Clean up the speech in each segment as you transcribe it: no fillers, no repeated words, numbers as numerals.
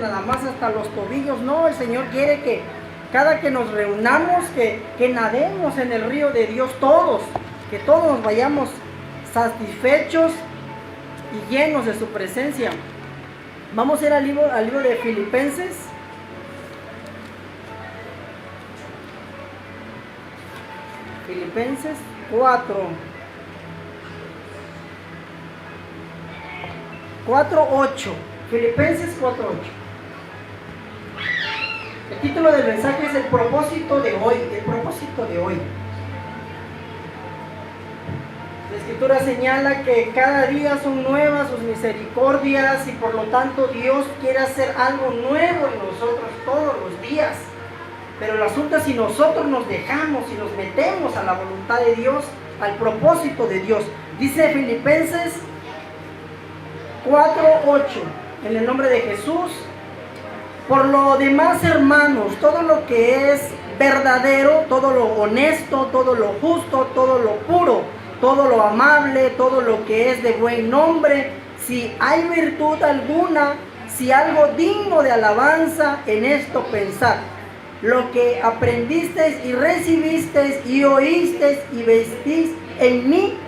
nada más hasta los tobillos. No, el Señor quiere que cada que nos reunamos, que nademos en el río de Dios todos, que todos nos vayamos satisfechos y llenos de su presencia. Vamos a ir al libro de Filipenses. Filipenses 4:8. Filipenses 4:8. El título del mensaje es el propósito de hoy. El propósito de hoy. La Escritura señala que cada día son nuevas sus misericordias y por lo tanto Dios quiere hacer algo nuevo en nosotros todos los días. Pero el asunto es si nosotros nos dejamos y nos metemos a la voluntad de Dios, al propósito de Dios. Dice Filipenses 4:8, en el nombre de Jesús: por lo demás, hermanos, todo lo que es verdadero, todo lo honesto, todo lo justo, todo lo puro, todo lo amable, todo lo que es de buen nombre, si hay virtud alguna, si algo digno de alabanza, en esto pensad. Lo que aprendisteis y recibisteis y oísteis y vestís en mí,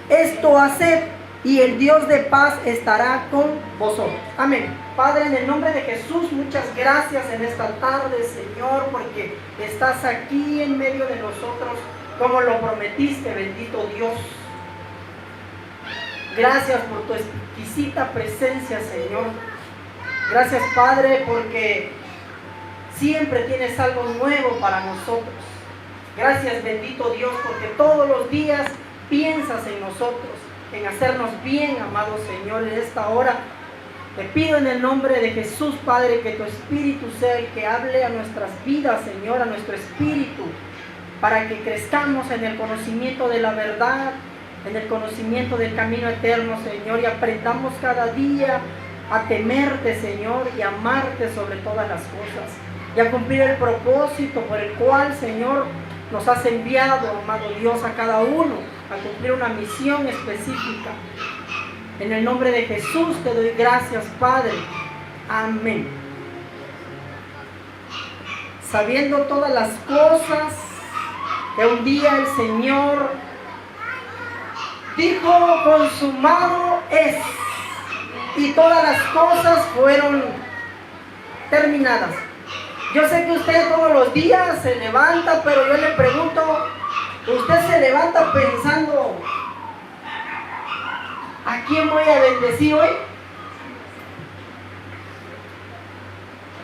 esto haced, y el Dios de paz estará con vosotros. Amén. Padre, en el nombre de Jesús, muchas gracias en esta tarde, Señor, porque estás aquí en medio de nosotros, como lo prometiste, bendito Dios. Gracias por tu exquisita presencia, Señor. Gracias, Padre, porque siempre tienes algo nuevo para nosotros. Gracias, bendito Dios, porque todos los días piensas en nosotros, en hacernos bien, amado Señor. En esta hora te pido en el nombre de Jesús, Padre, que tu Espíritu sea el que hable a nuestras vidas, Señor, a nuestro espíritu, para que crezcamos en el conocimiento de la verdad, en el conocimiento del camino eterno, Señor, y aprendamos cada día a temerte, Señor, y amarte sobre todas las cosas, y a cumplir el propósito por el cual, Señor, nos has enviado, amado Dios, a cada uno, a cumplir una misión específica. En el nombre de Jesús te doy gracias, Padre. Amén. Sabiendo todas las cosas, que un día el Señor dijo: consumado es, y todas las cosas fueron terminadas. Yo sé que usted todos los días se levanta, pero yo le pregunto, ¿usted se levanta pensando: ¿a quién voy a bendecir hoy?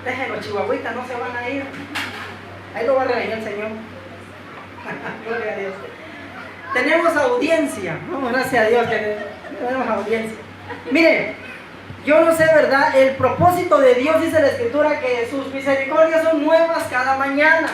Déjenlo, chihuahuitas, no se van a ir. Ahí lo va a regañar el Señor. Gloria a Dios. Tenemos audiencia. Vamos, gracias a Dios que tenemos audiencia. Mire, yo no sé, ¿verdad? El propósito de Dios, dice la Escritura, que sus misericordias son nuevas cada mañana.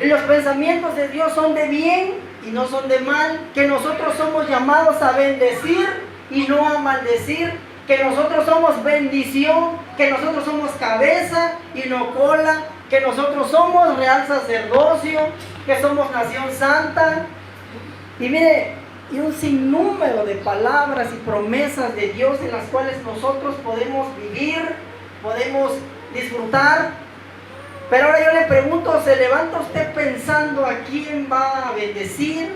Y los pensamientos de Dios son de bien y no son de mal. Que nosotros somos llamados a bendecir y no a maldecir. Que nosotros somos bendición. Que nosotros somos cabeza y no cola. Que nosotros somos real sacerdocio. Que somos nación santa. Y mire, y un sinnúmero de palabras y promesas de Dios en las cuales nosotros podemos vivir, podemos disfrutar. Pero ahora yo le pregunto, ¿se levanta usted pensando a quién va a bendecir?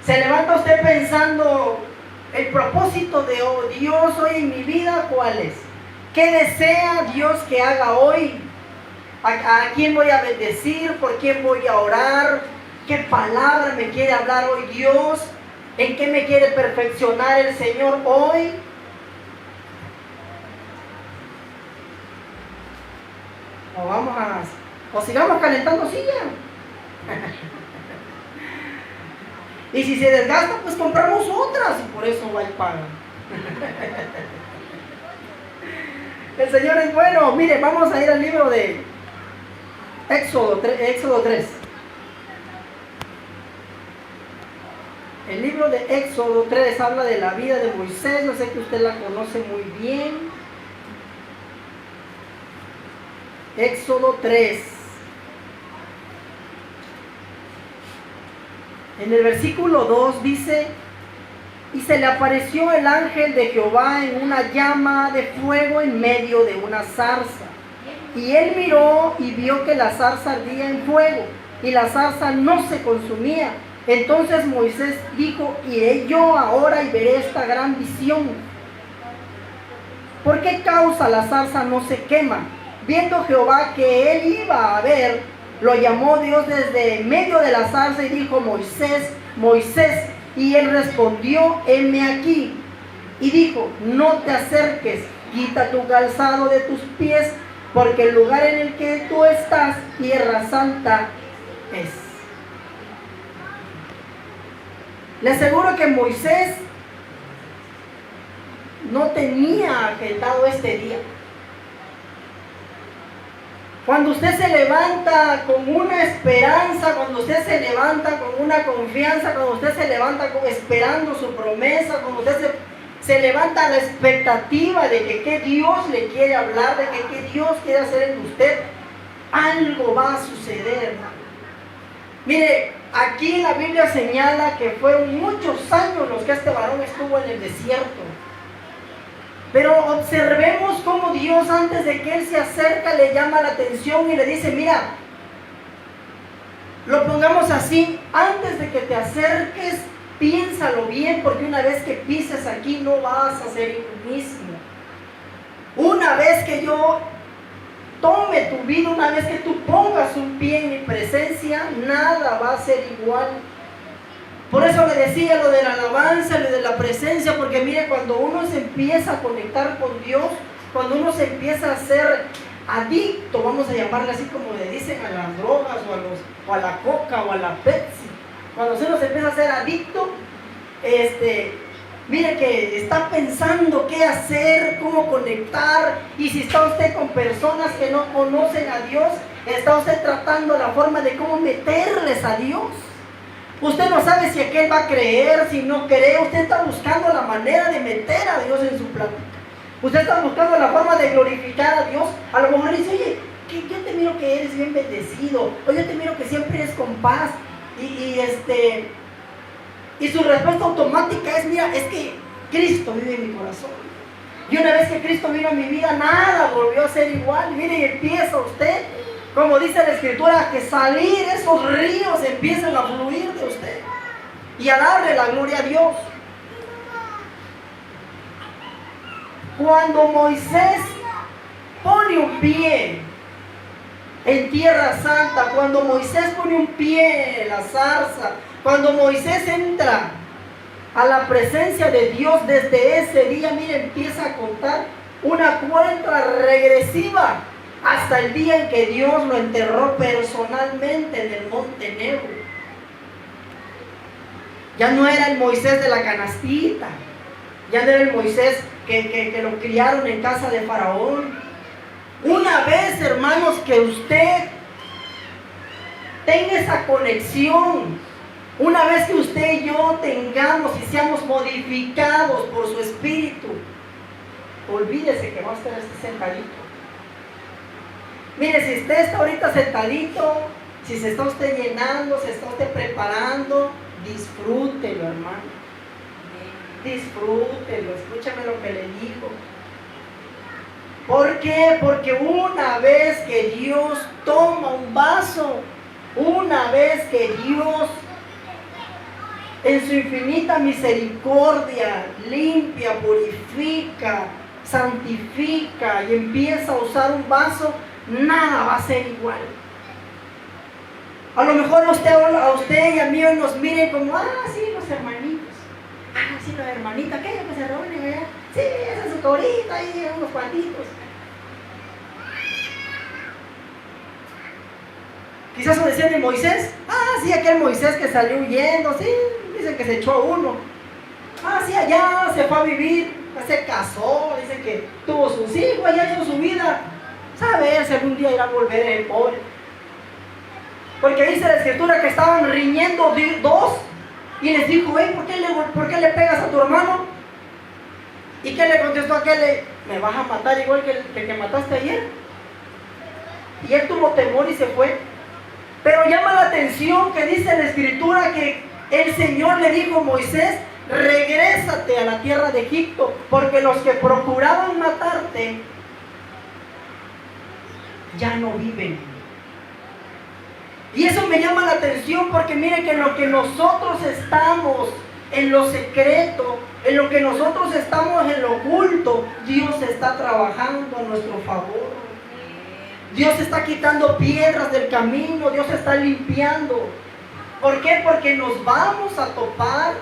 ¿Se levanta usted pensando el propósito de Dios hoy en mi vida? ¿Cuál es? ¿Qué desea Dios que haga hoy? ¿A quién voy a bendecir? ¿Por quién voy a orar? ¿Qué palabra me quiere hablar hoy Dios? ¿En qué me quiere perfeccionar el Señor hoy? O sigamos calentando silla. Y si se desgasta, pues compramos otras y por eso va y paga. El Señor es bueno. Mire, vamos a ir al libro de Éxodo 3. El libro de Éxodo 3 habla de la vida de Moisés. Yo sé que usted la conoce muy bien. Éxodo 3. En el versículo 2 dice: Y se le apareció el ángel de Jehová en una llama de fuego en medio de una zarza. Y él miró y vio que la zarza ardía en fuego, y la zarza no se consumía. Entonces Moisés dijo: iré yo ahora y veré esta gran visión. ¿Por qué causa la zarza no se quema? Viendo Jehová que él iba a ver, lo llamó Dios desde medio de la zarza y dijo: Moisés, Moisés. Y él respondió: heme aquí. Y dijo: no te acerques, quita tu calzado de tus pies, porque el lugar en el que tú estás, tierra santa es. Le aseguro que Moisés no tenía agendado este día. Cuando usted se levanta con una esperanza, cuando usted se levanta con una confianza, cuando usted se levanta esperando su promesa, cuando usted se levanta a la expectativa de que Dios le quiere hablar, de que Dios quiere hacer en usted, algo va a suceder, hermano. Mire, aquí la Biblia señala que fueron muchos años los que este varón estuvo en el desierto. Pero observemos cómo Dios, antes de que él se acerca, le llama la atención y le dice: mira, lo pongamos así, antes de que te acerques, piénsalo bien, porque una vez que pises aquí no vas a ser el mismo. Una vez que yo tome tu vida, una vez que tú pongas un pie en mi presencia, nada va a ser igual. Por eso le decía lo de la alabanza, lo de la presencia, porque mire, cuando uno se empieza a conectar con Dios, cuando uno se empieza a ser adicto, vamos a llamarle así como le dicen a las drogas o a la coca o a la Pepsi, cuando uno se empieza a ser adicto, mire que está pensando qué hacer, cómo conectar, y si está usted con personas que no conocen a Dios, está usted tratando la forma de cómo meterles a Dios. Usted no sabe si aquel va a creer, si no cree. Usted está buscando la manera de meter a Dios en su plática. Usted está buscando la forma de glorificar a Dios. A lo mejor dice: oye, yo te miro que eres bien bendecido, o yo te miro que siempre eres con paz. Y su respuesta automática es: mira, es que Cristo vive en mi corazón. Y una vez que Cristo vino a mi vida, nada volvió a ser igual. Mire, y empieza usted, como dice la Escritura, que salir esos ríos empiezan a fluir de usted y a darle la gloria a Dios. Cuando Moisés pone un pie en Tierra Santa, cuando Moisés pone un pie en la zarza, cuando Moisés entra a la presencia de Dios, desde ese día, mire, empieza a contar una cuenta regresiva hasta el día en que Dios lo enterró personalmente en el monte Nebo. Ya no era el Moisés de la canastita, ya no era el Moisés que lo criaron en casa de Faraón. Una vez, hermanos, que usted tenga esa conexión, una vez que usted y yo tengamos y seamos modificados por su espíritu, olvídese que va a estar sentadito. Mire, si usted está ahorita sentadito, si se está usted llenando, se está usted preparando, disfrútelo, hermano. Disfrútelo, escúchame lo que le digo. ¿Por qué? Porque una vez que Dios toma un vaso, una vez que Dios en su infinita misericordia limpia, purifica, santifica y empieza a usar un vaso, nada va a ser igual. A lo mejor a usted y a mí nos miren como: sí, los hermanitos, sí, la hermanita, aquella que se reúnen allá, sí, esa es su corita ahí, unos cuantitos. Quizás lo decían de Moisés: sí, aquel Moisés que salió huyendo, sí, dicen que se echó a uno. Sí, allá se fue a vivir, se casó, dicen que tuvo sus hijos, allá hizo su vida. Saber si algún día irá a volver el pobre. Porque dice la Escritura que estaban riñendo dos y les dijo: ¿por qué le pegas a tu hermano? ¿Y qué le contestó aquel? ¿Me vas a matar igual que el que mataste ayer? Y él tuvo temor y se fue. Pero llama la atención que dice la Escritura que el Señor le dijo a Moisés regrésate a la tierra de Egipto, porque los que procuraban matarte ya no viven. Y eso me llama la atención, porque mire que en lo que nosotros estamos en lo secreto, en lo que nosotros estamos en lo oculto, Dios está trabajando a nuestro favor. Dios está quitando piedras del camino, Dios está limpiando. ¿Por qué? Porque nos vamos a topar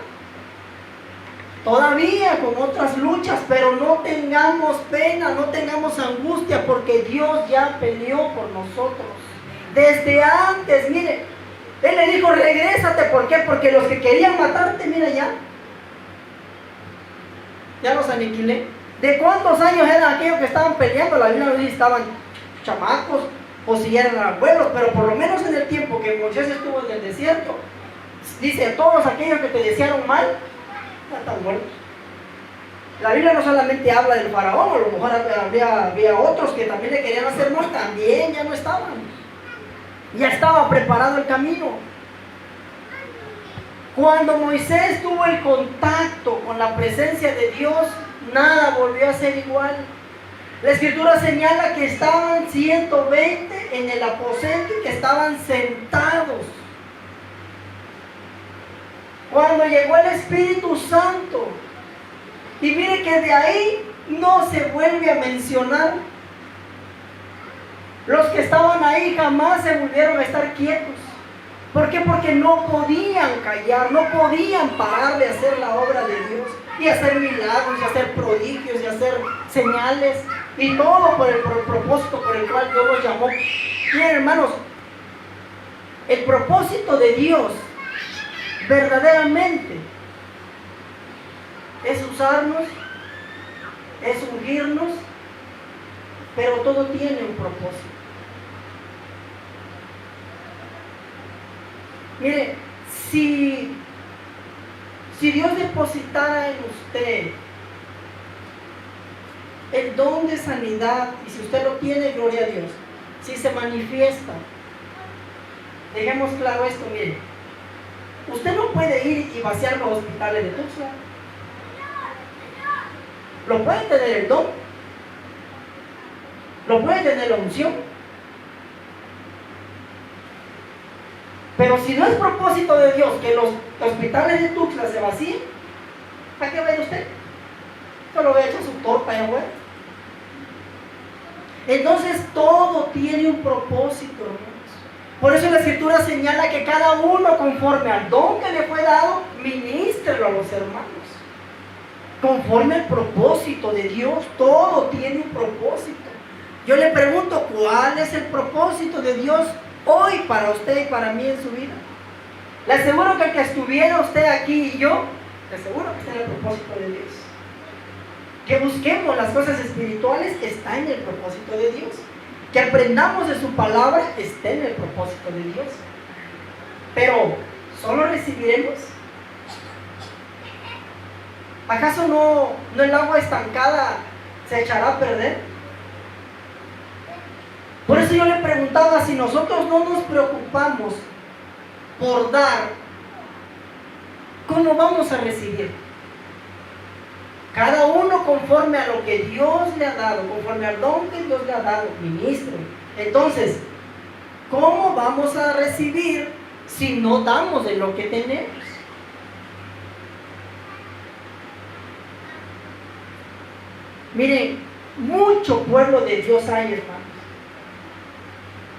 todavía con otras luchas, pero no tengamos pena, no tengamos angustia, porque Dios ya peleó por nosotros. Desde antes, mire, Él le dijo, regrésate. ¿Por qué? Porque los que querían matarte, mira ya los aniquilé. ¿De cuántos años eran aquellos que estaban peleando? La Biblia no dice si estaban chamacos o si eran abuelos, pero por lo menos en el tiempo que Moisés estuvo en el desierto, dice, todos aquellos que te desearon mal, ya están muertos. La Biblia no solamente habla del faraón, a lo mejor había otros que también le querían hacer mal, también ya no estaban. Ya estaba preparado el camino. Cuando Moisés tuvo el contacto con la presencia de Dios, nada volvió a ser igual. La Escritura señala que estaban 120 en el aposento y que estaban sentados. Cuando llegó el Espíritu Santo, y mire que de ahí no se vuelve a mencionar. Los que estaban ahí jamás se volvieron a estar quietos. ¿Por qué? Porque no podían callar, no podían parar de hacer la obra de Dios, y hacer milagros, y hacer prodigios, y hacer señales, y todo por el propósito por el cual Dios los llamó. Miren, hermanos, el propósito de Dios verdaderamente es usarnos, es ungirnos, pero todo tiene un propósito. Mire, si Dios depositara en usted el don de sanidad, y si usted lo tiene, gloria a Dios, si se manifiesta, dejemos claro esto, mire, usted no puede ir y vaciar los hospitales de Tuxtla. Lo puede tener el don, lo puede tener la unción, pero si no es propósito de Dios que los hospitales de Tuxtla se vacíen, ¿a qué va a ir usted? Solo va a echar su torta allá afuera. Entonces todo tiene un propósito, hermanos. Por eso la Escritura señala que cada uno, conforme al don que le fue dado, ministrelo a los hermanos. Conforme al propósito de Dios, todo tiene un propósito. Yo le pregunto, ¿cuál es el propósito de Dios hoy para usted y para mí en su vida? Le aseguro que el que estuviera usted aquí y yo, le aseguro que está en el propósito de Dios. Que busquemos las cosas espirituales, está en el propósito de Dios. Que aprendamos de su palabra, está en el propósito de Dios. Pero, ¿solo recibiremos? ¿Acaso no el agua estancada se echará a perder? Por eso yo le preguntaba, si nosotros no nos preocupamos por dar, ¿cómo vamos a recibir? Cada uno conforme a lo que Dios le ha dado, conforme al don que Dios le ha dado, ministro. Entonces, ¿cómo vamos a recibir si no damos de lo que tenemos? Miren, mucho pueblo de Dios hay, hermanos.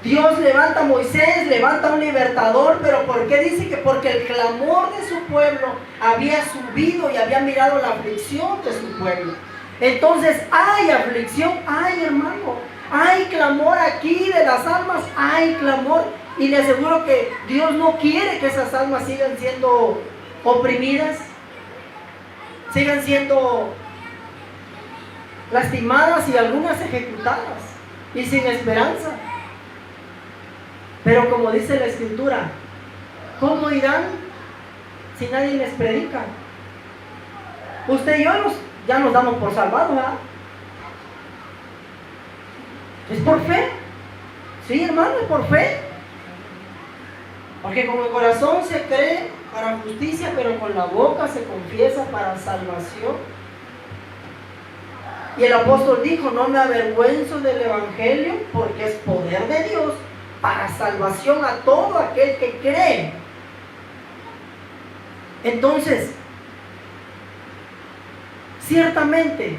Dios levanta a Moisés, levanta a un libertador, pero ¿por qué dice que? Porque el clamor de su pueblo había subido y había mirado la aflicción de su pueblo. Entonces hay aflicción, hay, hermano, hay clamor aquí de las almas, hay clamor, y le aseguro que Dios no quiere que esas almas sigan siendo oprimidas, sigan siendo lastimadas y algunas ejecutadas y sin esperanza. Pero como dice la Escritura, ¿cómo irán si nadie les predica? Usted y yo ya nos damos por salvados, ¿verdad? ¿Es por fe? Sí, hermano, es por fe. Porque con el corazón se cree para justicia, pero con la boca se confiesa para salvación. Y el apóstol dijo, no me avergüenzo del evangelio, porque es poder de Dios para salvación a todo aquel que cree. Entonces, ciertamente,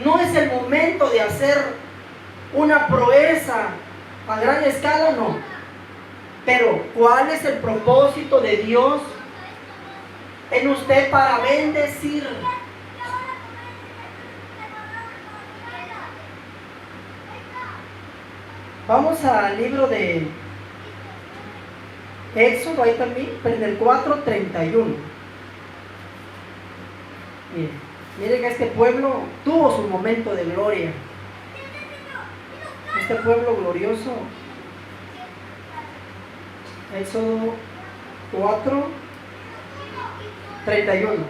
no es el momento de hacer una proeza a gran escala, no. Pero, ¿cuál es el propósito de Dios en usted para bendecir? Vamos al libro de Éxodo, ahí también, en el 4:31. Miren que este pueblo tuvo su momento de gloria. Este pueblo glorioso. Éxodo 4:31.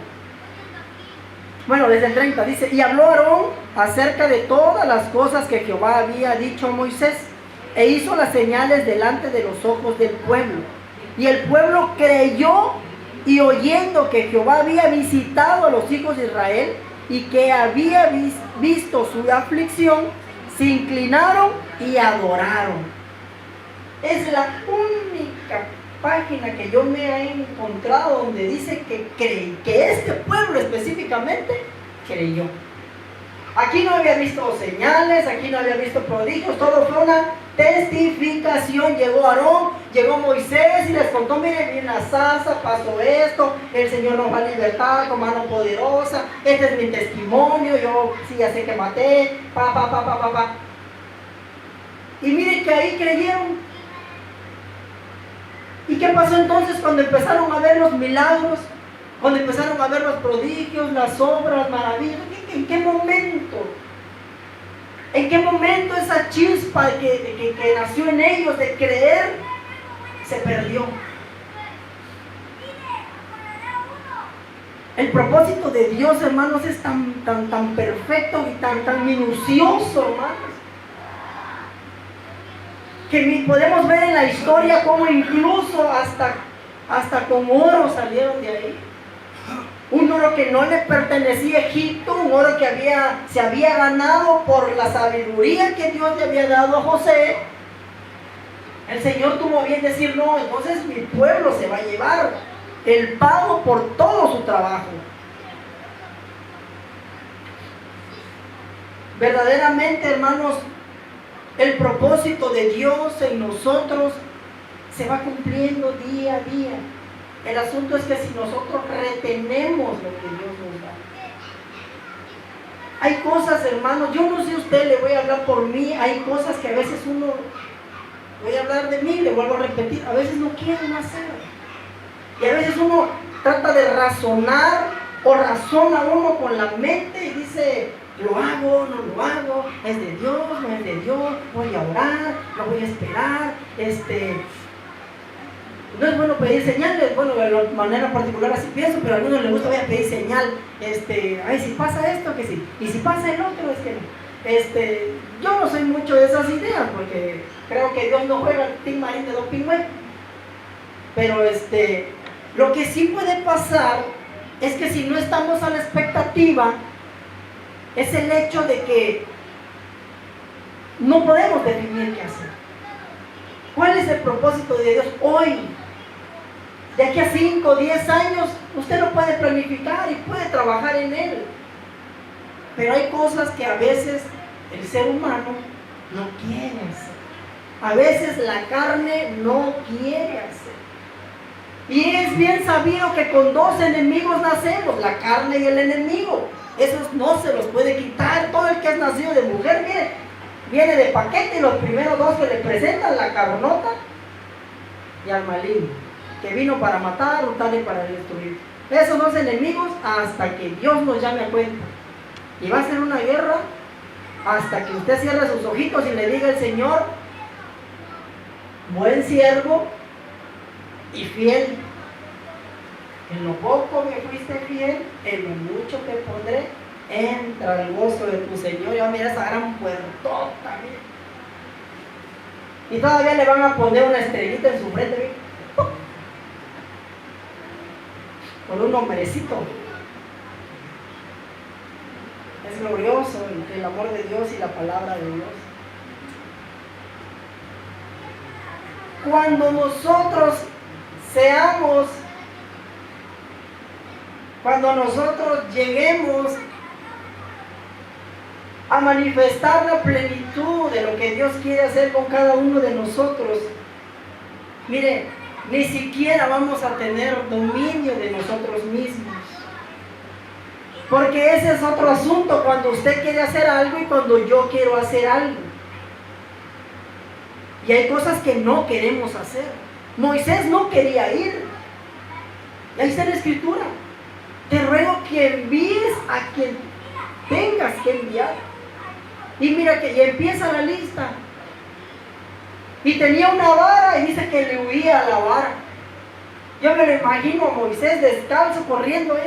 Bueno, desde el 30 dice, y habló Aarón acerca de todas las cosas que Jehová había dicho a Moisés, e hizo las señales delante de los ojos del pueblo. Y el pueblo creyó, y oyendo que Jehová había visitado a los hijos de Israel, y que había visto su aflicción, se inclinaron y adoraron. Es la única página que yo me he encontrado donde dice que este pueblo específicamente creyó. Aquí no había visto señales, aquí no había visto prodigios, todo fue una testificación. Llegó Aarón, llegó Moisés y les contó, miren, en la salsa pasó esto, el Señor nos va a libertar con mano poderosa, este es mi testimonio, yo sí ya sé que maté, pa. Y miren que ahí creyeron. ¿Y qué pasó entonces cuando empezaron a ver los milagros? Cuando empezaron a ver los prodigios, las obras, maravillas. ¿En qué momento? ¿En qué momento esa chispa que nació en ellos de creer se perdió? El propósito de Dios, hermanos, es tan perfecto y tan minucioso, hermanos, que podemos ver en la historia cómo incluso hasta con oro salieron de ahí. Un oro que no le pertenecía a Egipto, un oro que se había ganado por la sabiduría que Dios le había dado a José. El Señor tuvo bien decir, no, entonces mi pueblo se va a llevar el pago por todo su trabajo. Verdaderamente, hermanos, el propósito de Dios en nosotros se va cumpliendo día a día. El asunto es que si nosotros retenemos lo que Dios nos da. Hay cosas, hermanos, yo no sé usted, le voy a hablar por mí, hay cosas que a veces uno, voy a hablar de mí, le vuelvo a repetir, a veces no quieren hacer. Y a veces uno trata de razonar o razona uno con la mente y dice, lo hago, no lo hago, es de Dios, no es de Dios, voy a orar, no voy a esperar, no es bueno pedir señales, bueno, de manera particular así pienso, pero a algunos les gusta, voy a pedir señal, ay, si pasa esto, que sí, y si pasa el otro, es que no. Yo no soy mucho de esas ideas, porque creo que Dios no juega el Team Marín de Doping Web, pero lo que sí puede pasar es que si no estamos a la expectativa, es el hecho de que no podemos definir qué hacer. ¿Cuál es el propósito de Dios hoy? De aquí a 5 o 10 años, usted lo puede planificar y puede trabajar en él. Pero hay cosas que a veces el ser humano no quiere hacer. A veces la carne no quiere hacer. Y es bien sabido que con 2 enemigos nacemos, la carne y el enemigo. Esos no se los puede quitar. Todo el que es nacido de mujer, viene de paquete, y los primeros 2 que le presentan, la carnota y al maligno, que vino para matar, hurtar y para destruir. Esos 2 enemigos hasta que Dios nos llame a cuenta. Y va a ser una guerra hasta que usted cierre sus ojitos y le diga al Señor, buen siervo y fiel. En lo poco me fuiste fiel, en lo mucho te pondré. Entra al gozo de tu Señor. Y va a mirar esa gran puertota. Y todavía le van a poner una estrellita en su frente. por un hombrecito. Es glorioso el amor de Dios y la palabra de Dios. Cuando nosotros lleguemos a manifestar la plenitud de lo que Dios quiere hacer con cada uno de nosotros, mire, ni siquiera vamos a tener dominio de nosotros mismos. Porque ese es otro asunto, cuando usted quiere hacer algo y cuando yo quiero hacer algo. Y hay cosas que no queremos hacer. Moisés no quería ir. Y ahí está la escritura. Te ruego que envíes a quien tengas que enviar. Y mira que ya empieza la lista. Y tenía una vara y dice que le huía a la vara. Yo me lo imagino a Moisés descalzo corriendo.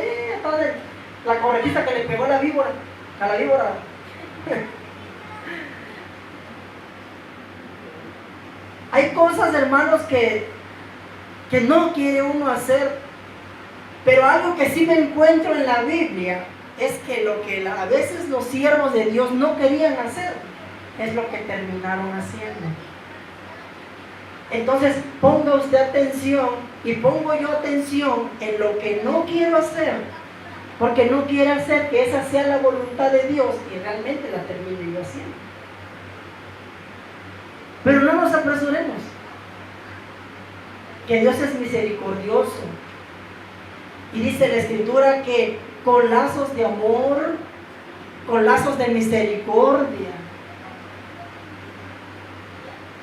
La corretista que le pegó a la víbora. Hay cosas, hermanos, que no quiere uno hacer. Pero algo que sí me encuentro en la Biblia es que lo que a veces los siervos de Dios no querían hacer es lo que terminaron haciendo. Entonces ponga usted atención y pongo yo atención en lo que no quiero hacer, porque no quiero hacer que esa sea la voluntad de Dios y realmente la termine yo haciendo. Pero no nos apresuremos, que Dios es misericordioso. Y dice la escritura que con lazos de amor, con lazos de misericordia.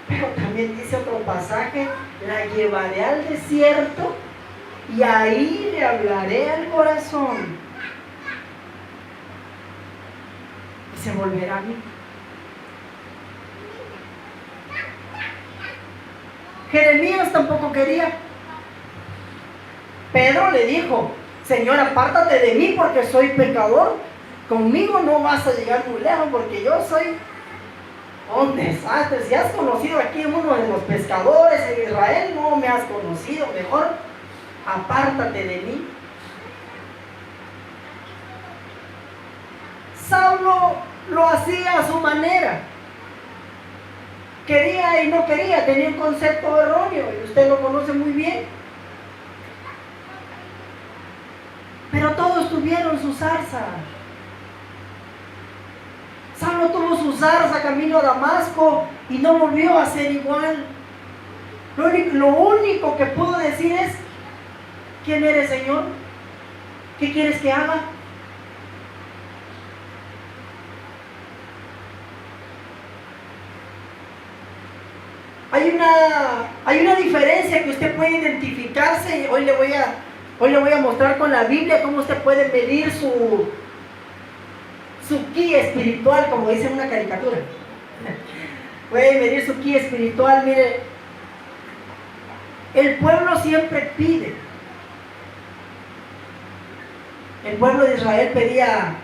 Pero también dice otro pasaje, la llevaré al desierto y ahí le hablaré al corazón. Y se volverá a mí. Jeremías tampoco quería. Pedro le dijo, Señor, apártate de mí porque soy pecador. Conmigo no vas a llegar muy lejos porque yo soy un desastre. Si has conocido aquí uno de los pescadores en Israel, no me has conocido. Mejor apártate de mí. Saulo lo hacía a su manera. Quería y no quería, tenía un concepto erróneo y usted lo conoce muy bien. Pero todos tuvieron su zarza. Saulo tuvo su zarza camino a Damasco y no volvió a ser igual. Lo único que pudo decir es, ¿quién eres, Señor? ¿Qué quieres que haga? Hay una diferencia que usted puede identificarse y hoy le voy a mostrar con la Biblia cómo usted puede medir su ki espiritual, como dice en una caricatura. Puede medir su ki espiritual. Mire, el pueblo siempre pide. El pueblo de Israel pedía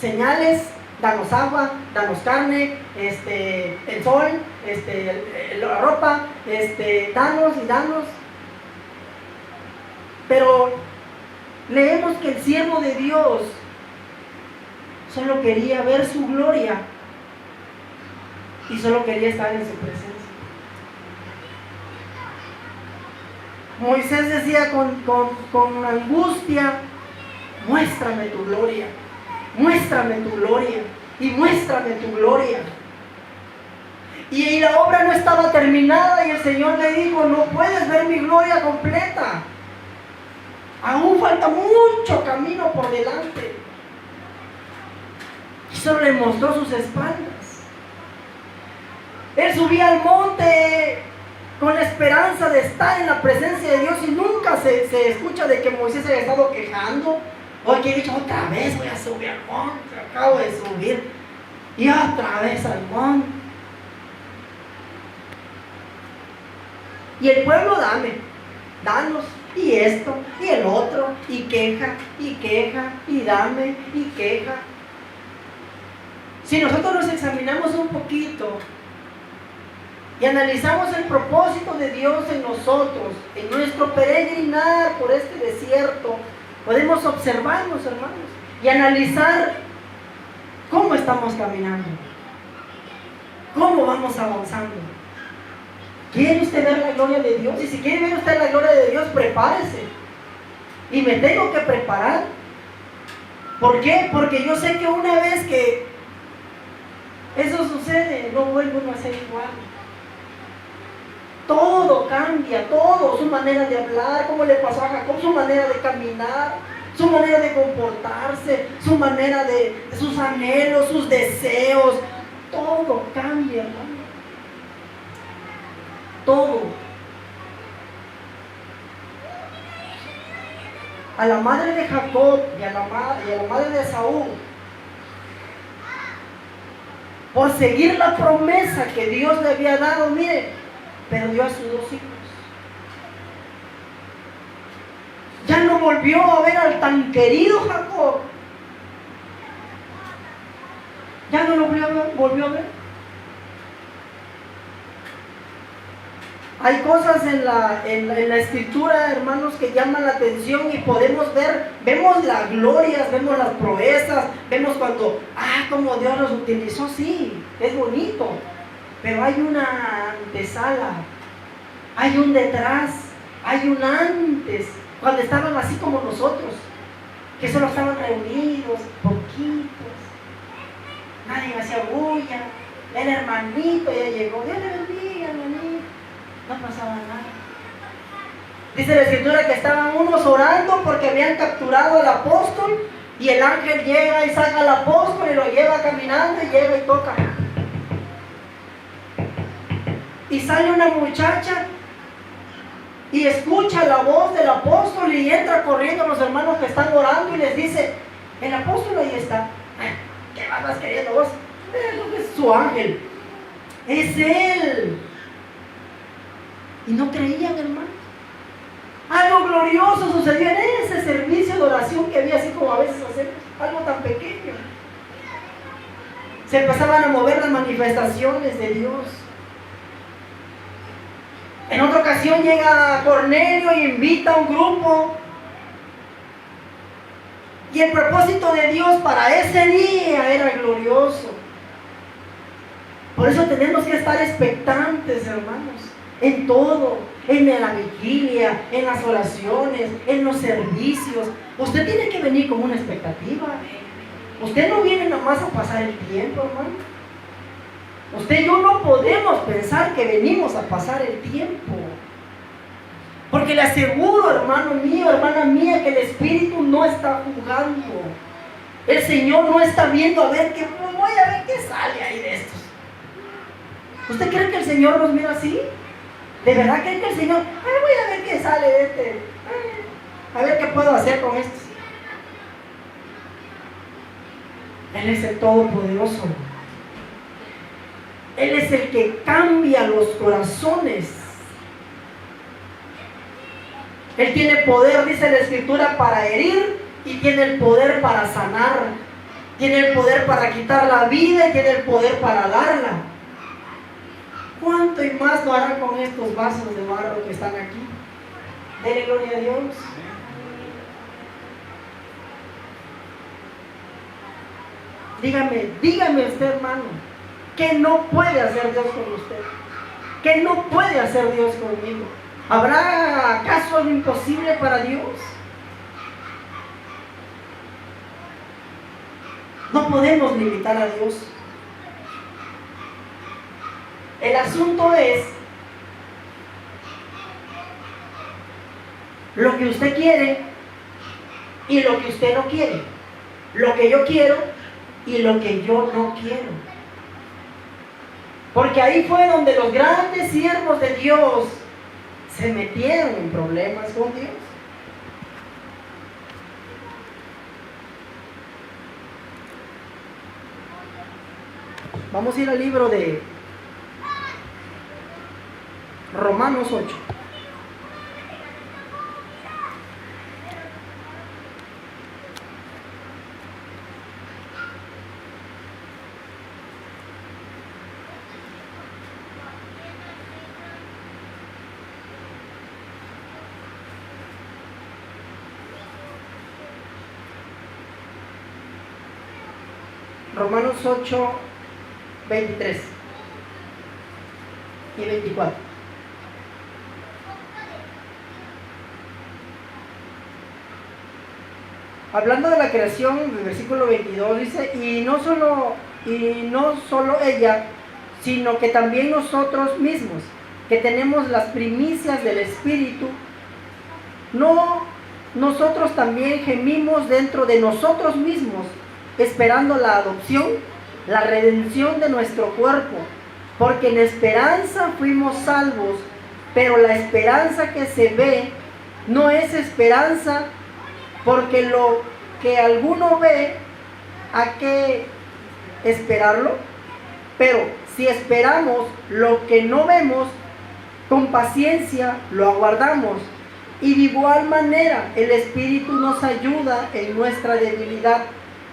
señales, danos agua, danos carne, el sol, la ropa, danos y danos. Pero leemos que el siervo de Dios solo quería ver su gloria y solo quería estar en su presencia. Moisés decía con angustia, muéstrame tu gloria, muéstrame tu gloria y muéstrame tu gloria. Y la obra no estaba terminada y el Señor le dijo, no puedes ver mi gloria completa. Aún falta mucho camino por delante. Y solo le mostró sus espaldas. Él subía al monte con la esperanza de estar en la presencia de Dios y nunca se escucha de que Moisés haya estado quejando o que haya dicho, otra vez voy a subir al monte, acabo de subir y otra vez al monte. Y el pueblo danos, y esto, y el otro, y queja, y dame, y queja. Si nosotros nos examinamos un poquito, y analizamos el propósito de Dios en nosotros, en nuestro peregrinar por este desierto, podemos observarnos, hermanos, y analizar cómo estamos caminando, cómo vamos avanzando. ¿Quiere usted ver la gloria de Dios? Y si quiere ver usted la gloria de Dios, prepárese. Y me tengo que preparar. ¿Por qué? Porque yo sé que una vez que eso sucede, no vuelve uno a ser igual. Todo cambia, todo, su manera de hablar, como le pasó a Jacob, su manera de caminar, su manera de comportarse, su manera de sus anhelos, sus deseos, todo cambia, hermano. Todo. A la madre de Jacob y a la madre de Saúl, por seguir la promesa que Dios le había dado, mire, perdió a sus 2 hijos. Ya no volvió a ver al tan querido Jacob. Ya no lo volvió a ver. Hay cosas en la escritura, hermanos, que llaman la atención y podemos ver, vemos las glorias, vemos las proezas, vemos cuando, como Dios los utilizó, sí, es bonito, pero hay una antesala, hay un detrás, hay un antes, cuando estaban así como nosotros, que solo estaban reunidos, poquitos, nadie hacía bulla, el hermanito ya llegó, Dios le bendiga, hermanito. No pasaba nada. Dice la escritura que estaban unos orando porque habían capturado al apóstol y el ángel llega y saca al apóstol y lo lleva caminando y llega y toca. Y sale una muchacha y escucha la voz del apóstol y entra corriendo a los hermanos que están orando y les dice, el apóstol ahí está. ¿Qué vas queriendo vos? Es su ángel. Es él. Y no creían, hermano. Algo glorioso sucedió en ese servicio de oración que había, así como a veces hacemos, algo tan pequeño. Se empezaban a mover las manifestaciones de Dios. En otra ocasión llega Cornelio y invita a un grupo. Y el propósito de Dios para ese día era glorioso. Por eso tenemos que estar expectantes, hermanos. En todo, en la vigilia, en las oraciones, en los servicios. Usted tiene que venir con una expectativa. Usted no viene nomás a pasar el tiempo, hermano. Usted y yo no podemos pensar que venimos a pasar el tiempo. Porque le aseguro, hermano mío, hermana mía, que el Espíritu no está jugando. El Señor no está viendo a ver qué, voy a ver qué sale ahí de estos. ¿Usted cree que el Señor nos mira así? ¿De verdad cree que el Señor, voy a ver qué sale de este? A ver qué puedo hacer con esto? Él es el Todopoderoso. Él es el que cambia los corazones. Él tiene poder, dice la Escritura, para herir y tiene el poder para sanar. Tiene el poder para quitar la vida y tiene el poder para darla. ¿Cuánto y más lo hará con estos vasos de barro que están aquí? Dele gloria a Dios. Dígame usted, hermano, ¿qué no puede hacer Dios con usted? ¿Qué no puede hacer Dios conmigo? ¿Habrá acaso algo imposible para Dios? No podemos limitar a Dios. El asunto es lo que usted quiere y lo que usted no quiere. Lo que yo quiero y lo que yo no quiero. Porque ahí fue donde los grandes siervos de Dios se metieron en problemas con Dios. Vamos a ir al libro de Romanos 8. Romanos 8, 23 y 24. Hablando de la creación, el versículo 22 dice, y no solo ella, sino que también nosotros mismos, que tenemos las primicias del Espíritu, nosotros también gemimos dentro de nosotros mismos, esperando la adopción, la redención de nuestro cuerpo, porque en esperanza fuimos salvos, pero la esperanza que se ve no es esperanza, porque lo que alguno ve, ¿a qué esperarlo? Pero si esperamos lo que no vemos, con paciencia lo aguardamos. Y de igual manera el Espíritu nos ayuda en nuestra debilidad,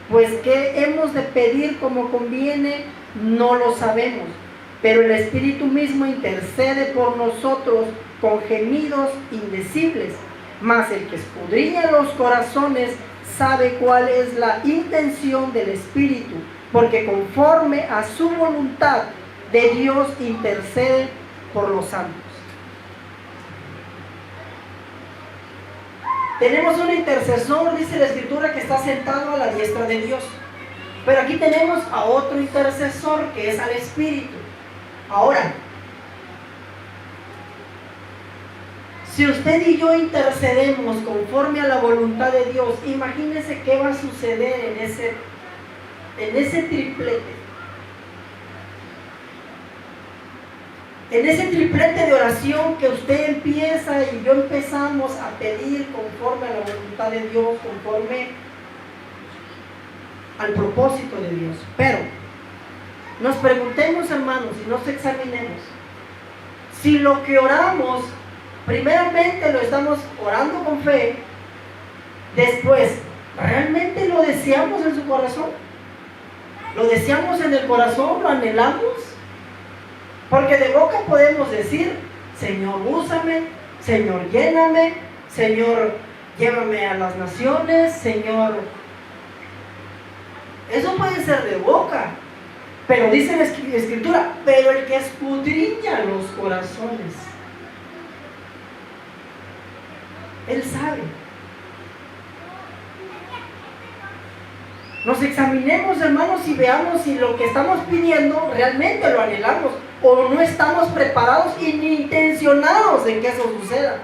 pues qué hemos de pedir como conviene, no lo sabemos. Pero el Espíritu mismo intercede por nosotros con gemidos indecibles. Mas el que escudriña los corazones sabe cuál es la intención del Espíritu, porque conforme a su voluntad de Dios intercede por los santos. Tenemos un intercesor, dice la Escritura, que está sentado a la diestra de Dios. Pero aquí tenemos a otro intercesor, que es al Espíritu. Ahora, si usted y yo intercedemos conforme a la voluntad de Dios, imagínese qué va a suceder en ese triplete. En ese triplete de oración que usted empieza y yo empezamos a pedir conforme a la voluntad de Dios, conforme al propósito de Dios. Pero nos preguntemos, hermanos, y nos examinemos si lo que oramos, primeramente lo estamos orando con fe, después, ¿realmente lo deseamos en su corazón? ¿Lo deseamos en el corazón? ¿Lo anhelamos? Porque de boca podemos decir, Señor, úsame, Señor, lléname, Señor, llévame a las naciones, Señor. Eso puede ser de boca, pero dice la Escritura, pero el que escudriña los corazones, Él sabe. Nos examinemos, hermanos, y veamos si lo que estamos pidiendo realmente lo anhelamos o no estamos preparados y ni intencionados en que eso suceda.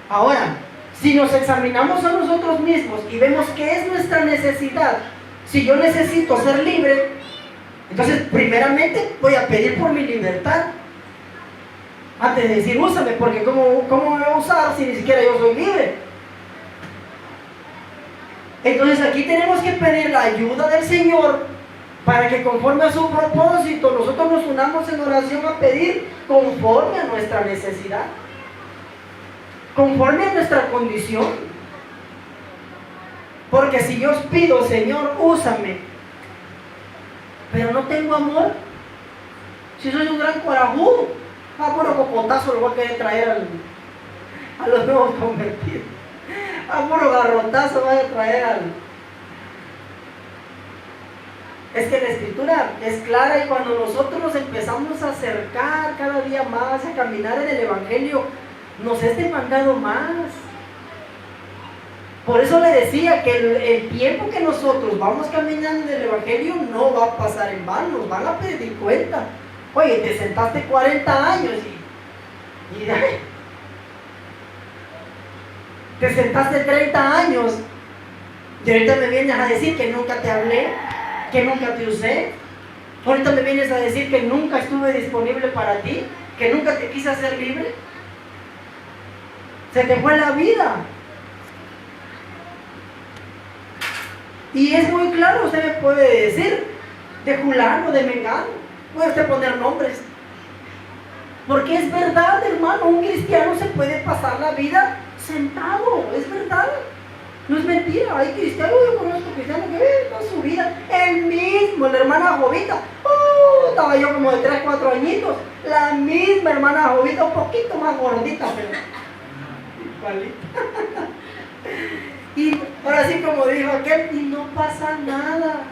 Ahora, si nos examinamos a nosotros mismos y vemos qué es nuestra necesidad, si yo necesito ser libre, entonces primeramente voy a pedir por mi libertad antes de decir úsame, porque ¿cómo me va a usar si ni siquiera yo soy libre? Entonces aquí tenemos que pedir la ayuda del Señor para que conforme a su propósito nosotros nos unamos en oración a pedir conforme a nuestra necesidad, conforme a nuestra condición. Porque si yo os pido, Señor, úsame, pero no tengo amor, si soy un gran corajudo, puro cocotazo lo voy a querer traer a los nuevos convertidos. A puro garrotazo voy a traer al... Es que la Escritura es clara y cuando nosotros nos empezamos a acercar cada día más a caminar en el Evangelio, nos es demandado más. Por eso le decía que el tiempo que nosotros vamos caminando en el Evangelio no va a pasar en vano, nos van a pedir cuenta. Oye, te sentaste 40 años y te sentaste 30 años y ahorita me vienes a decir que nunca te hablé, que nunca te usé. Ahorita me vienes a decir que nunca estuve disponible para ti, que nunca te quise hacer libre. Se te fue la vida. Y es muy claro, usted me puede decir de fulano, de mengano, puede usted poner nombres. Porque es verdad, hermano, un cristiano se puede pasar la vida sentado, es verdad, no es mentira. Hay cristianos, yo conozco cristianos que ven toda su vida, el mismo, la hermana Jovita, estaba yo como de 3, 4 añitos, la misma hermana Jovita, un poquito más gordita, pero igualita. Y ahora sí, como dijo aquel, y no pasa nada.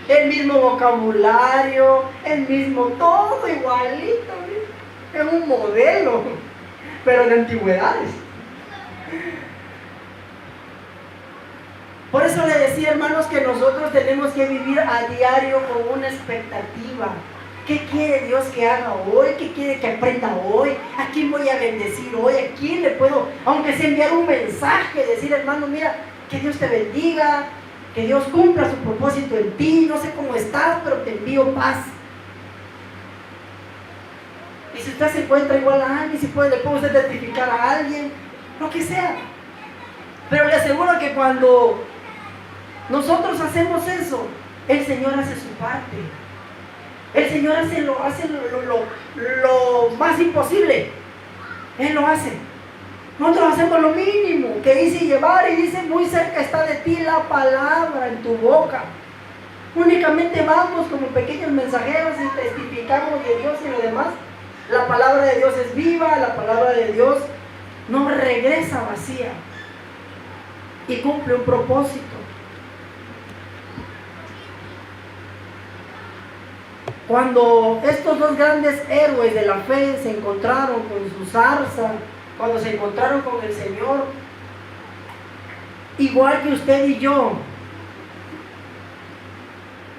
El mismo vocabulario, el mismo todo igualito, ¿sí? Es un modelo, pero de antigüedades. Por eso le decía, hermanos, que nosotros tenemos que vivir a diario con una expectativa. ¿Qué quiere Dios que haga hoy? ¿Qué quiere que aprenda hoy? ¿A quién voy a bendecir hoy? ¿A quién le puedo, aunque sea enviar un mensaje, decir, hermano, mira, que Dios te bendiga, que Dios cumpla su propósito en ti, no sé cómo estás, pero te envío paz? Y si usted se encuentra igual a alguien, si puede, le puede usted identificar a alguien, lo que sea. Pero le aseguro que cuando nosotros hacemos eso, el Señor hace su parte. El Señor hace lo más imposible. Él lo hace. Nosotros hacemos lo mínimo, que dice llevar, y dice, muy cerca está de ti la palabra en tu boca. Únicamente vamos como pequeños mensajeros y testificamos de Dios y lo demás. La palabra de Dios es viva, la palabra de Dios no regresa vacía y cumple un propósito. Cuando estos dos grandes héroes de la fe se encontraron con su zarza, cuando se encontraron con el Señor, igual que usted y yo,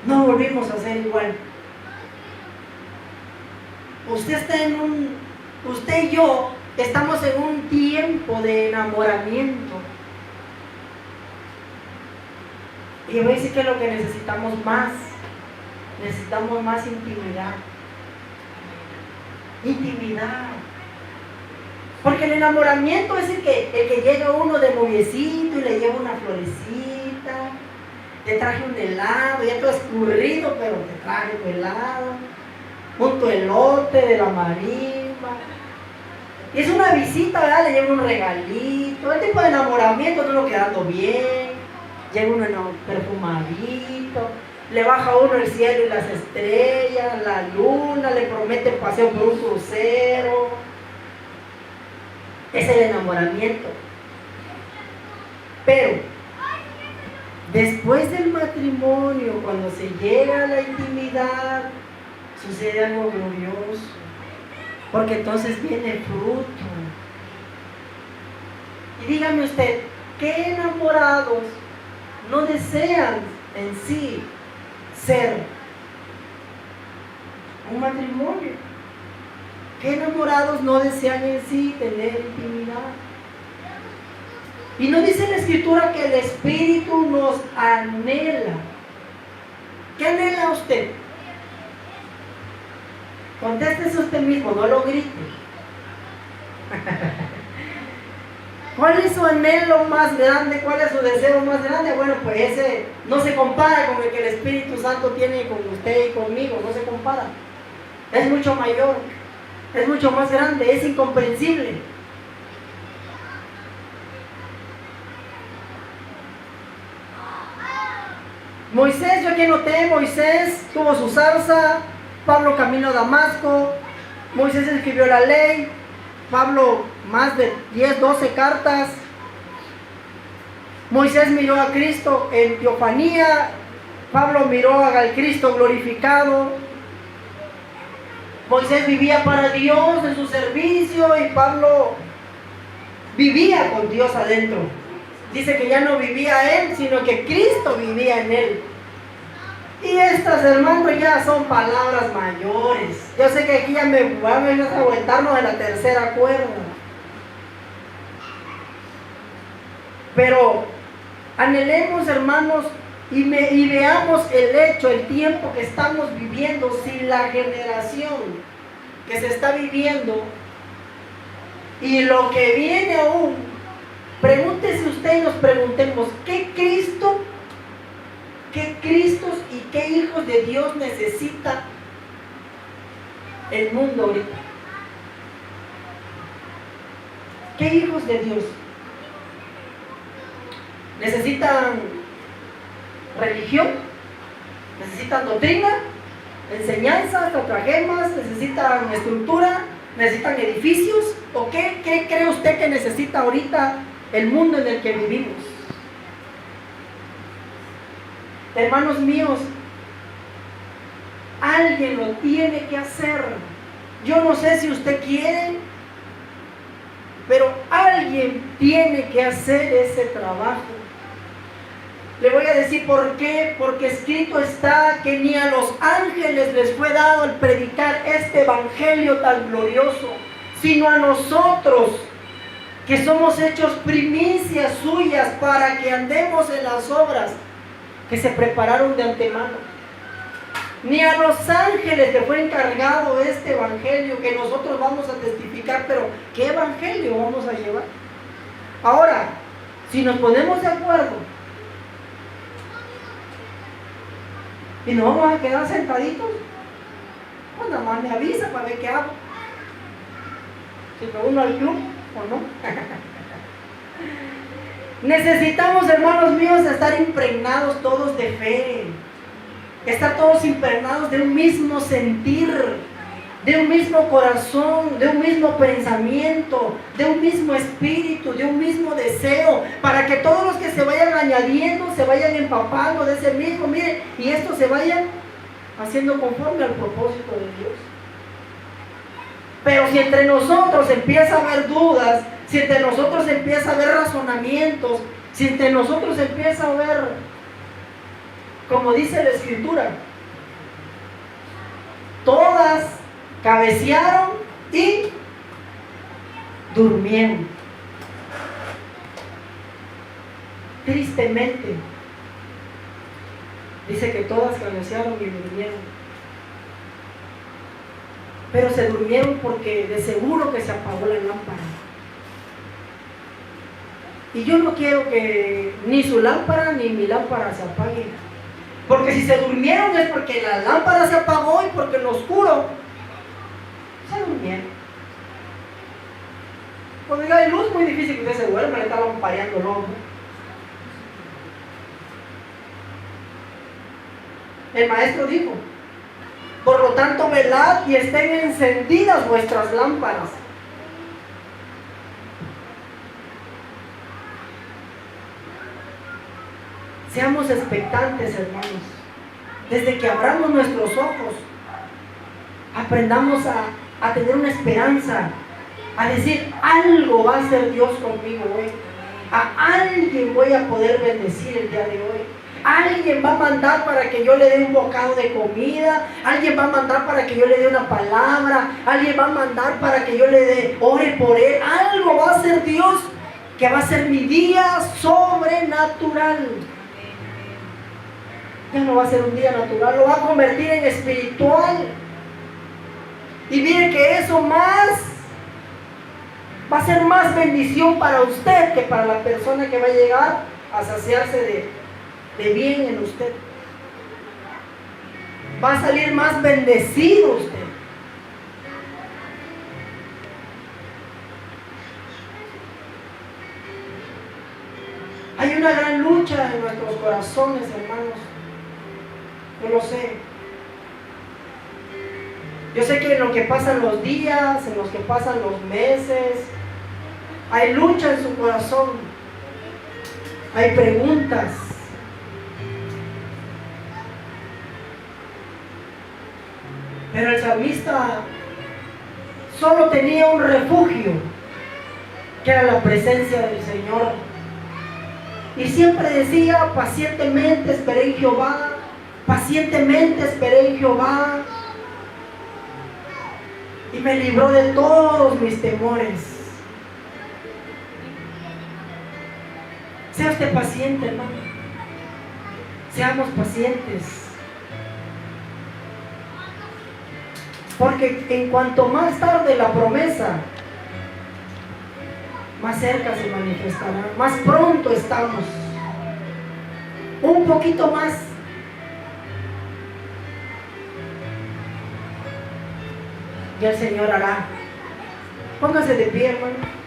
no volvimos a ser igual. Usted y yo estamos en un tiempo de enamoramiento. Y voy a decir que es lo que necesitamos más. Necesitamos más intimidad. Intimidad. Porque el enamoramiento es el que llega uno de noviecito y le lleva una florecita, te traje un helado, ya todo escurrido, pero te traje tu helado, un elote de la marimba. Y es una visita, ¿verdad? Le lleva un regalito, el tipo de enamoramiento, uno quedando bien, llega uno perfumadito, le baja a uno el cielo y las estrellas, la luna, le promete paseo por un crucero. Es el enamoramiento. Pero después del matrimonio, cuando se llega a la intimidad, sucede algo glorioso, porque entonces viene fruto. Y dígame usted, ¿qué enamorados no desean en sí ser un matrimonio? ¿Qué enamorados no desean en sí tener intimidad? Y no dice la Escritura que el Espíritu nos anhela. ¿Qué anhela usted? Contéstese usted mismo, no lo grite. ¿Cuál es su anhelo más grande? ¿Cuál es su deseo más grande? Bueno, pues ese no se compara con el que el Espíritu Santo tiene con usted y conmigo, no se compara. Es mucho mayor, es mucho más grande, es incomprensible. Moisés, yo aquí noté, Moisés tuvo su zarza, Pablo camino a Damasco, Moisés escribió la ley, Pablo más de 10, 12 cartas, Moisés miró a Cristo en teofanía, Pablo miró al Cristo glorificado, Moisés vivía para Dios en su servicio y Pablo vivía con Dios adentro. Dice que ya no vivía él, sino que Cristo vivía en él. Y estas, hermanos, ya son palabras mayores. Yo sé que aquí ya me vamos a aguantarnos en la tercera cuerda. Pero anhelemos, hermanos, y veamos el hecho, el tiempo que estamos viviendo, si la generación que se está viviendo y lo que viene aún. Pregúntese usted y nos preguntemos, ¿qué Cristos y qué hijos de Dios necesita el mundo ahorita? ¿Qué hijos de Dios? ¿Necesitan religión? ¿Necesitan doctrina? ¿Enseñanzas? ¿Estratagemas? ¿Necesitan estructura? ¿Necesitan edificios? ¿O qué cree usted que necesita ahorita el mundo en el que vivimos? Hermanos míos, alguien lo tiene que hacer. Yo no sé si usted quiere, pero alguien tiene que hacer ese trabajo. Le voy a decir por qué. Porque escrito está que ni a los ángeles les fue dado el predicar este evangelio tan glorioso, sino a nosotros, que somos hechos primicias suyas para que andemos en las obras que se prepararon de antemano. Ni a los ángeles le fue encargado este evangelio que nosotros vamos a testificar, pero ¿qué evangelio vamos a llevar? Ahora, si nos ponemos de acuerdo y nos vamos a quedar sentaditos, pues nada más me avisa para ver qué hago. Si me uno al club o no. Necesitamos, hermanos míos, estar impregnados todos de fe, estar todos impregnados de un mismo sentir, de un mismo corazón, de un mismo pensamiento, de un mismo espíritu, de un mismo deseo, para que todos los que se vayan añadiendo, se vayan empapando de ese mismo, miren, y esto se vaya haciendo conforme al propósito de Dios. Pero si entre nosotros empieza a haber dudas, si entre nosotros empieza a haber razonamientos, si entre nosotros empieza a haber, como dice la Escritura, todas cabecearon y durmieron. Tristemente, dice que todas cabecearon y durmieron. Pero se durmieron porque de seguro que se apagó la lámpara. Y yo no quiero que ni su lámpara ni mi lámpara se apague. Porque si se durmieron es porque la lámpara se apagó y porque en lo oscuro se durmieron. Cuando hay luz, muy difícil que usted se duerma, le está lampareando el ojo. El maestro dijo: por lo tanto, velad y estén encendidas vuestras lámparas. Seamos expectantes, hermanos. Desde que abramos nuestros ojos, aprendamos a tener una esperanza, a decir: algo va a hacer Dios conmigo hoy. A alguien voy a poder bendecir el día de hoy. Alguien va a mandar para que yo le dé un bocado de comida. Alguien va a mandar para que yo le dé una palabra. Alguien va a mandar para que yo le dé, ore por él. Algo va a hacer Dios que va a ser mi día sobrenatural. Ya no va a ser un día natural, lo va a convertir en espiritual. Y mire que eso más va a ser más bendición para usted que para la persona que va a llegar a saciarse de bien en usted. Va a salir más bendecido usted. Hay una gran lucha en nuestros corazones, hermanos. Yo lo sé. Yo sé que en lo que pasan los días, en los que pasan los meses, hay lucha en su corazón. Hay preguntas. Pero el salmista solo tenía un refugio, que era la presencia del Señor. Y siempre decía: pacientemente esperé en Jehová, pacientemente esperé en Jehová, y me libró de todos mis temores. Sea usted paciente, hermano. Seamos pacientes. Porque en cuanto más tarde la promesa, más cerca se manifestará. Más pronto estamos. Un poquito más. Y el Señor hará. Póngase de pie, hermano.